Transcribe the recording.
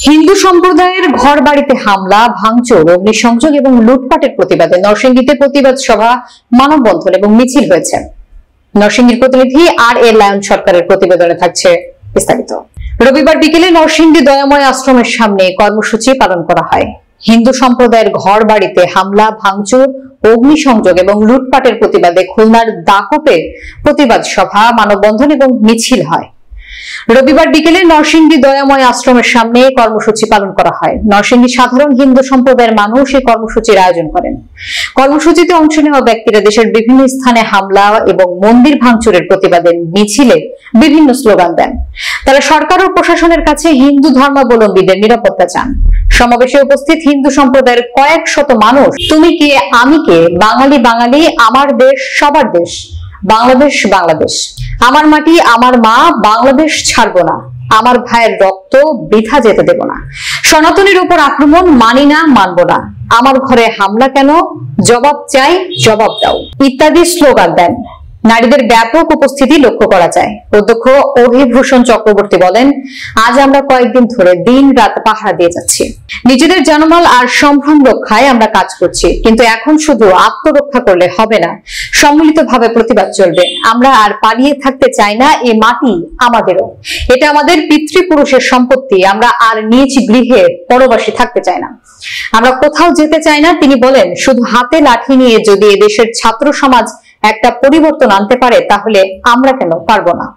হিন্দু সম্প্রদায়ের ঘর বাড়িতে হামলা, ভাঙচুর, অগ্নিসংযোগ এবং লুটপাটের প্রতিবাদে নরসিংদীতে প্রতিবাদ সভা, মানববন্ধন এবং মিছিল হয়েছে। নরসিংদীর প্রতিনিধি আর এ লায়ন সরকারের প্রতিবেদনে থাকছে বিস্তারিত। রবিবার বিকেলে নরসিংদী দয়াময় আশ্রমের সামনে কর্মসূচি পালন করা হয়। হিন্দু সম্প্রদায়ের ঘর বাড়িতে হামলা, ভাঙচুর, অগ্নিসংযোগ এবং লুটপাটের প্রতিবাদে খুলনার দাকপে প্রতিবাদ সভা, মানববন্ধন এবং মিছিল হয়। রবিবার বিকেলে নরসিংদী দয়াময় আশ্রমের সামনে কর্মসূচি পালন করা হয়। নরসিংদী সাধারণ হিন্দু সম্প্রদায়ের মানুষ এই কর্মসূচির আয়োজন করেন। কর্মসূচিতে অংশ নেওয়া ব্যক্তিরা দেশের বিভিন্ন স্থানে হামলা এবং মন্দির ভাঙচুরের প্রতিবাদে মিছিলে বিভিন্ন স্লোগান দেন। তারা সরকার ও প্রশাসনের কাছে হিন্দু ধর্মাবলম্বীদের নিরাপত্তা চান। সমাবেশে উপস্থিত হিন্দু সম্প্রদায়ের কয়েক শত মানুষ তুমি কে আমি কে, বাঙালি বাঙালি, আমার দেশ সবার দেশ, বাংলাদেশ বাংলাদেশ, আমার মাটি আমার মা, বাংলাদেশ ছাড়বো না, আমার ভাইয়ের রক্ত বৃথা যেতে দেব না, সনাতনীর উপর আক্রমণ মানি না, মানব না, আমার ঘরে হামলা কেন, জবাব চাই, জবাব দাও ইত্যাদি স্লোগান দেন। নারীদের ব্যাপক উপস্থিতি লক্ষ্য করা যায়। অধ্যক্ষ অভিভূষণ চক্রবর্তী বলেন, আজ আমরা কয়েকদিন ধরে দিন রাত পাহারা দিয়ে যাচ্ছি। নিজেদের জানমাল আর সম্ভ্রম রক্ষায় আমরা কাজ করছি, কিন্তু এখন শুধু আত্মরক্ষা করলে হবে না, সম্মিলিতভাবে প্রতিবাদ চলবে। আমরা আর পালিয়ে থাকতে চাই না, এ মাটি আমাদেরও, এটা আমাদের পিতৃপুরুষের সম্পত্তি। আমরা আর নিজ গৃহে পরবাসী থাকতে চাই না, আমরা কোথাও যেতে চাই না। তিনি বলেন, শুধু হাতে লাঠি নিয়ে যদি এদেশের ছাত্র সমাজ একটা পরিবর্তন আনতে পারে, তাহলে আমরা কেন পারবো না।